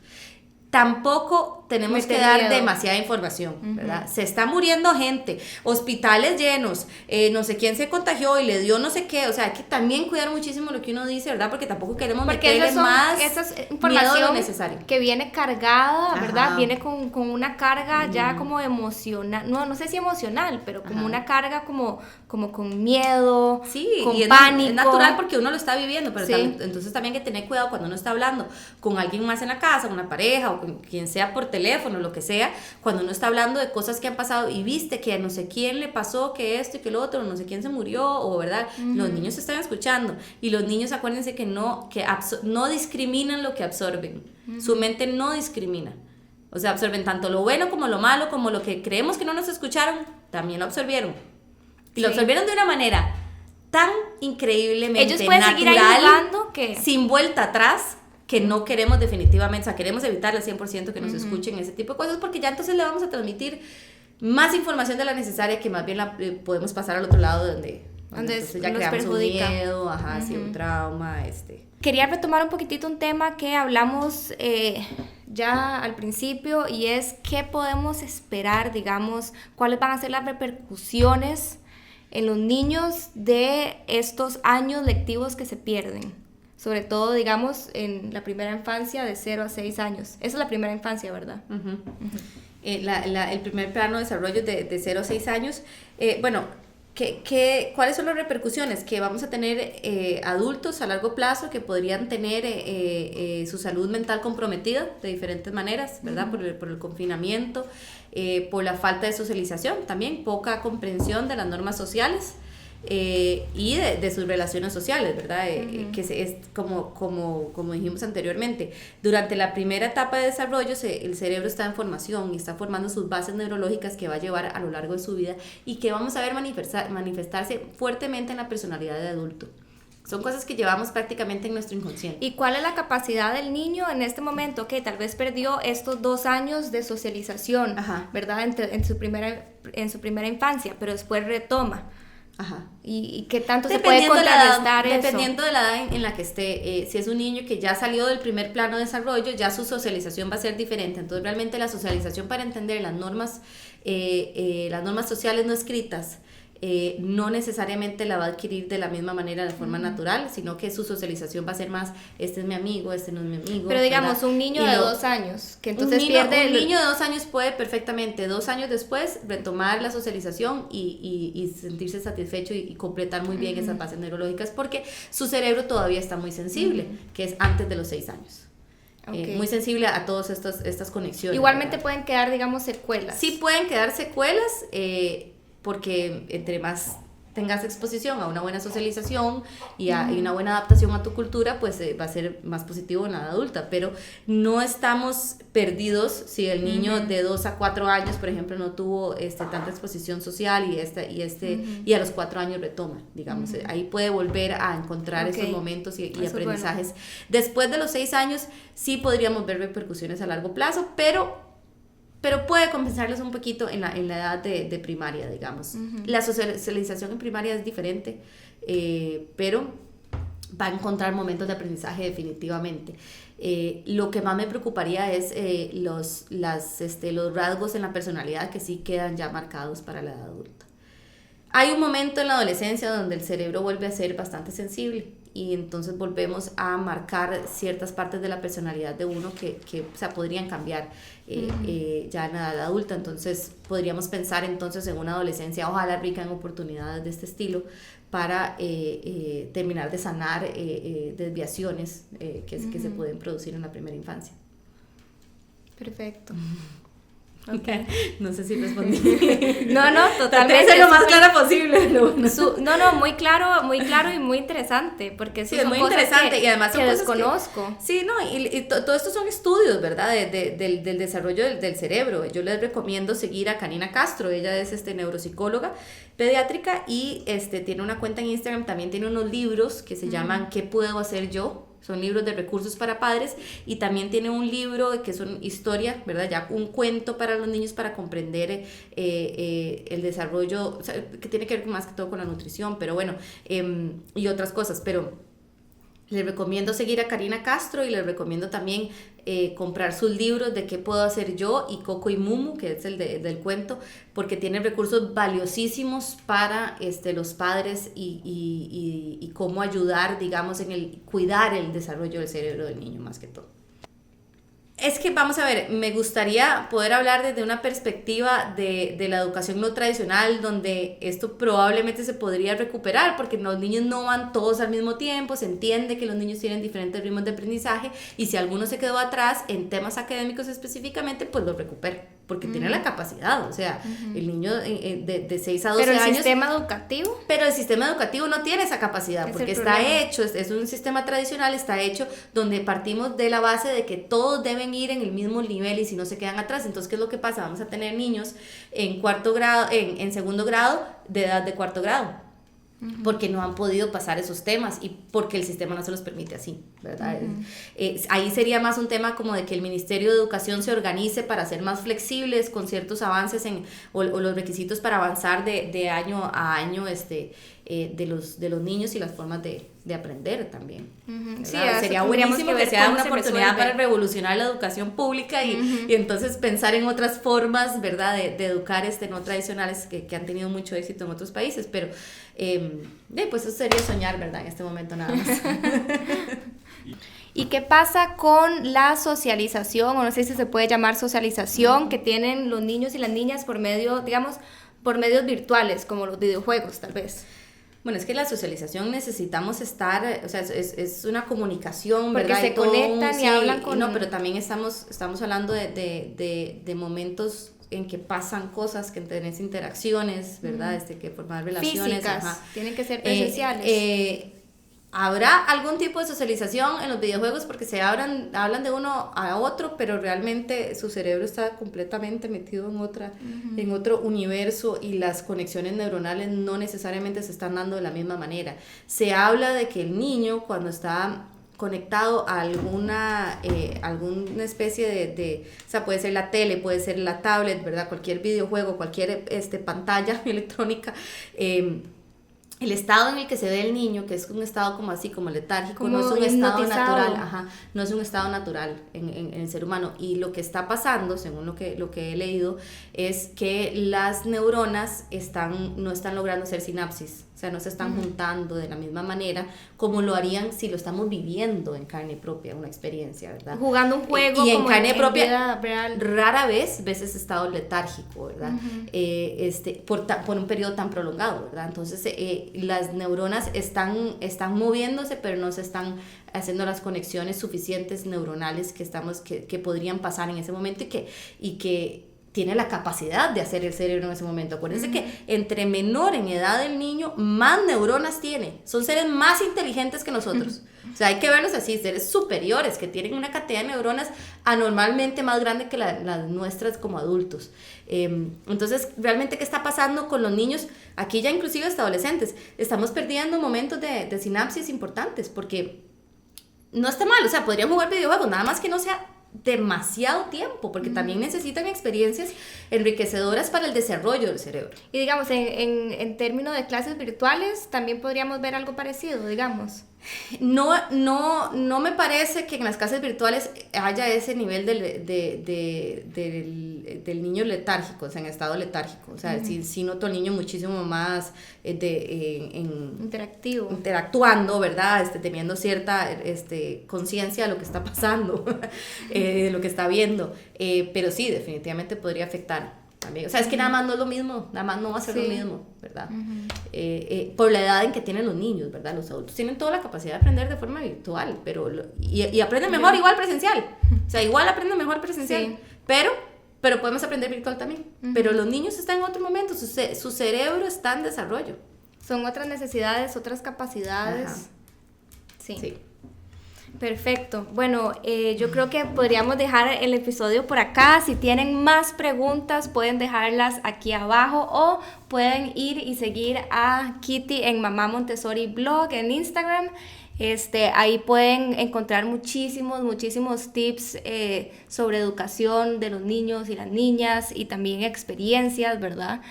Tampoco tenemos que dar demasiada información, ¿verdad? Se está muriendo gente, hospitales llenos, no sé quién se contagió y le dio no sé qué, o sea, hay que también cuidar muchísimo lo que uno dice, ¿verdad? Porque tampoco queremos meterle más miedo de lo necesario. Que viene cargada, ¿verdad? Viene con una carga ya como emocional, no sé si emocional, pero como una carga como con miedo, con pánico. Es natural porque uno lo está viviendo, pero entonces también hay que tener cuidado cuando uno está hablando con alguien más en la casa, una pareja o con quien sea por teléfono, lo que sea, cuando uno está hablando de cosas que han pasado y viste que a no sé quién le pasó, que esto y que lo otro, no sé quién se murió, o verdad, los niños están escuchando, y los niños acuérdense que no discriminan lo que absorben, su mente no discrimina, o sea, absorben tanto lo bueno como lo malo, como lo que creemos que no nos escucharon, también lo absorbieron, y lo absorbieron de una manera tan increíblemente ellos pueden natural, seguir ayudando que sin vuelta atrás, que no queremos definitivamente, o sea, queremos evitar al 100% que nos escuchen ese tipo de cosas, porque ya entonces le vamos a transmitir más información de la necesaria que más bien la podemos pasar al otro lado donde entonces ya nos creamos perjudica. un miedo, sí, un trauma, Quería retomar un poquitito un tema que hablamos ya al principio, y es qué podemos esperar, digamos, cuáles van a ser las repercusiones en los niños de estos años lectivos que se pierden. Sobre todo, digamos, en la primera infancia de 0 a 6 años. Esa es la primera infancia, ¿verdad? El primer plano de desarrollo de 0 a 6 años. Bueno, ¿cuáles son las repercusiones? Que vamos a tener adultos a largo plazo que podrían tener su salud mental comprometida de diferentes maneras, ¿verdad? Por el confinamiento, por la falta de socialización también, poca comprensión de las normas sociales. Y de sus relaciones sociales, ¿verdad? Que es como dijimos anteriormente, durante la primera etapa de desarrollo el cerebro está en formación y está formando sus bases neurológicas que va a llevar a lo largo de su vida y que vamos a ver manifestarse fuertemente en la personalidad de adulto. Son cosas que llevamos prácticamente en nuestro inconsciente. ¿Y cuál es la capacidad del niño en este momento? Que tal vez perdió estos 2 años de socialización, ¿verdad? En su primera infancia, pero después retoma, Ajá. ¿Y qué tanto se puede contrarrestar eso? Dependiendo de la edad en la que esté, si es un niño que ya salió del primer plano de desarrollo, ya su socialización va a ser diferente. Entonces realmente la socialización para entender las normas sociales no escritas, no necesariamente la va a adquirir de la misma manera, de forma natural, sino que su socialización va a ser más, este es mi amigo, este no es mi amigo. Pero digamos, ¿verdad? un niño de 2 años, que entonces pierde... Un niño de 2 años puede perfectamente, 2 años después, retomar la socialización y sentirse satisfecho y completar muy bien esas bases neurológicas, porque su cerebro todavía está muy sensible, que es antes de los 6 años. Okay. Muy sensible a todas estas conexiones. Igualmente, ¿verdad? ¿Verdad? Pueden quedar, digamos, secuelas. Sí pueden quedar secuelas, porque entre más tengas exposición a una buena socialización y una buena adaptación a tu cultura, pues va a ser más positivo en la edad adulta. Pero no estamos perdidos si el niño de 2 a 4 años, por ejemplo, no tuvo tanta exposición social y a los 4 años retoma, digamos. Ahí puede volver a encontrar esos momentos y aprendizajes. Bueno. Después de los 6 años sí podríamos ver repercusiones a largo plazo, pero puede compensarles un poquito en la edad de primaria, digamos. La socialización en primaria es diferente, pero va a encontrar momentos de aprendizaje definitivamente. Lo que más me preocuparía es los rasgos en la personalidad que sí quedan ya marcados para la edad adulta. Hay un momento en la adolescencia donde el cerebro vuelve a ser bastante sensible y entonces volvemos a marcar ciertas partes de la personalidad de uno que o sea, podrían cambiar ya en la edad adulta. Entonces podríamos pensar entonces en una adolescencia ojalá rica en oportunidades de este estilo para terminar de sanar desviaciones que se pueden producir en la primera infancia. Perfecto. Okay. No sé si respondí. No, totalmente. Ser lo más clara posible. Muy claro y muy interesante, porque eso sí, es muy interesante y además que desconozco. Sí, no, y todo esto son estudios, ¿verdad? Del desarrollo del cerebro. Yo les recomiendo seguir a Karina Castro, ella es neuropsicóloga pediátrica y tiene una cuenta en Instagram, también tiene unos libros que se llaman ¿Qué puedo hacer yo? Son libros de recursos para padres y también tiene un libro que son historia, ¿verdad? Ya un cuento para los niños para comprender el desarrollo, o sea, que tiene que ver más que todo con la nutrición, pero bueno, y otras cosas, pero les recomiendo seguir a Karina Castro y les recomiendo también comprar sus libros de ¿Qué puedo hacer yo? Y Coco y Mumu, que es el del cuento, porque tiene recursos valiosísimos para los padres y cómo ayudar, digamos, en el cuidar el desarrollo del cerebro del niño más que todo. Es que, vamos a ver, me gustaría poder hablar desde una perspectiva de la educación no tradicional, donde esto probablemente se podría recuperar, porque los niños no van todos al mismo tiempo, se entiende que los niños tienen diferentes ritmos de aprendizaje, y si alguno se quedó atrás en temas académicos específicamente, pues lo recupera, porque tiene la capacidad, o sea, el niño de 6 a 12 años... ¿Pero el sistema educativo? Pero el sistema educativo no tiene esa capacidad, porque está hecho, es un sistema tradicional, está hecho donde partimos de la base de que todos deben ir en el mismo nivel y si no se quedan atrás. Entonces, ¿qué es lo que pasa? Vamos a tener niños en cuarto grado, en segundo grado, de edad de cuarto grado, porque no han podido pasar esos temas y porque el sistema no se los permite así, ¿verdad? Ahí sería más un tema como de que el Ministerio de Educación se organice para ser más flexibles con ciertos avances o los requisitos para avanzar de año a año de los niños y las formas de aprender también. Sí, sería buenísimo que sea una oportunidad para revolucionar la educación pública y entonces pensar en otras formas, ¿verdad? De educar no tradicionales que han tenido mucho éxito en otros países, pero pues eso sería soñar, ¿verdad? En este momento nada más. ¿Y qué pasa con la socialización, o no sé si se puede llamar socialización, que tienen los niños y las niñas por medio, digamos, por medios virtuales, como los videojuegos, tal vez? Bueno, es que la socialización necesitamos estar, o sea, es una comunicación, porque ¿verdad? Se conectan y hablan con... No, pero también estamos hablando de momentos en que pasan cosas, que tenés interacciones, ¿verdad? Que formar relaciones. Físicas, tienen que ser presenciales. Habrá algún tipo de socialización en los videojuegos porque hablan de uno a otro, pero realmente su cerebro está completamente metido en otro universo y las conexiones neuronales no necesariamente se están dando de la misma manera. Se habla de que el niño, cuando está conectado a alguna especie de, o sea, puede ser la tele, puede ser la tablet, ¿verdad? Cualquier videojuego, cualquier pantalla electrónica, el estado en el que se ve el niño, que es un estado como así, como letárgico, como no es un estado hipnotizado. natural, no es un estado natural en el ser humano. Y lo que está pasando, según lo que he leído, es que las neuronas no están logrando hacer sinapsis, o sea, no se están juntando de la misma manera como lo harían si lo estamos viviendo en carne propia, una experiencia, ¿verdad? Jugando un juego y en como carne en propia, vida real. rara vez ves ese estado letárgico, ¿verdad? Por un periodo tan prolongado, ¿verdad? Entonces, las neuronas están moviéndose, pero no se están haciendo las conexiones suficientes neuronales que podrían pasar en ese momento y que tiene la capacidad de hacer el cerebro en ese momento. Acuérdense que entre menor en edad el niño, más neuronas tiene. Son seres más inteligentes que nosotros. O sea, hay que verlos así, seres superiores que tienen una cantidad de neuronas anormalmente más grande que las nuestras como adultos. Entonces, realmente, ¿qué está pasando con los niños? Aquí ya inclusive hasta adolescentes. Estamos perdiendo momentos de sinapsis importantes porque no está mal, o sea, podrían jugar videojuegos, nada más que no sea demasiado tiempo, porque también necesitan experiencias enriquecedoras para el desarrollo del cerebro. Y digamos, en términos de clases virtuales, también podríamos ver algo parecido, digamos. No me parece que en las clases virtuales haya ese nivel del niño letárgico, o sea, en estado letárgico. O sea, sí noto al niño muchísimo más interactuando, ¿verdad? Teniendo cierta conciencia de lo que está pasando, de lo que está viendo. Pero sí, definitivamente podría afectar también. O sea, es que nada más no es lo mismo, nada más no va a ser lo mismo, ¿verdad? Por la edad en que tienen los niños, ¿verdad? Los adultos tienen toda la capacidad de aprender de forma virtual, y aprenden mejor igual presencial. O sea, igual aprenden mejor presencial, pero podemos aprender virtual también. Pero los niños están en otro momento, su cerebro está en desarrollo. Son otras necesidades, otras capacidades. Ajá. Sí. Perfecto. Bueno, yo creo que podríamos dejar el episodio por acá. Si tienen más preguntas, pueden dejarlas aquí abajo o pueden ir y seguir a Kitty en Mamá Montessori Blog en Instagram. Ahí pueden encontrar muchísimos tips sobre educación de los niños y las niñas y también experiencias, ¿verdad?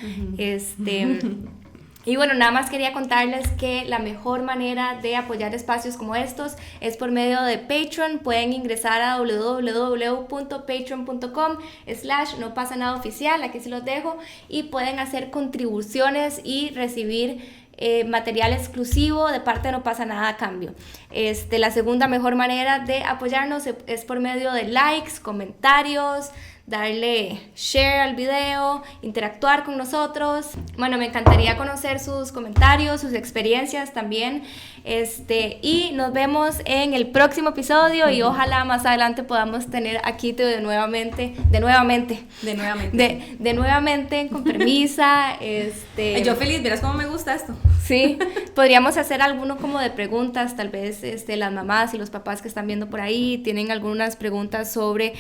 Y bueno, nada más quería contarles que la mejor manera de apoyar espacios como estos es por medio de Patreon. Pueden ingresar a www.patreon.com/nopasanadaoficial, aquí se los dejo, y pueden hacer contribuciones y recibir material exclusivo de parte de No Pasa Nada a cambio. La segunda mejor manera de apoyarnos es por medio de likes, comentarios, darle share al video, interactuar con nosotros. Bueno, me encantaría conocer sus comentarios, sus experiencias también. Y nos vemos en el próximo episodio y ojalá más adelante podamos tener a Kitty de nuevamente, con permisa. Yo feliz, verás cómo me gusta esto. Sí, podríamos hacer alguno como de preguntas, tal vez las mamás y los papás que están viendo por ahí tienen algunas preguntas sobre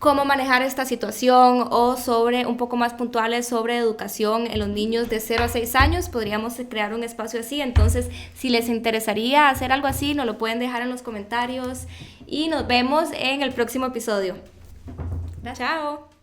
cómo manejar esta situación o sobre un poco más puntuales sobre educación en los niños de 0 a 6 años, podríamos crear un espacio así. Entonces, si les interesaría hacer algo así, nos lo pueden dejar en los comentarios y nos vemos en el próximo episodio. Chao.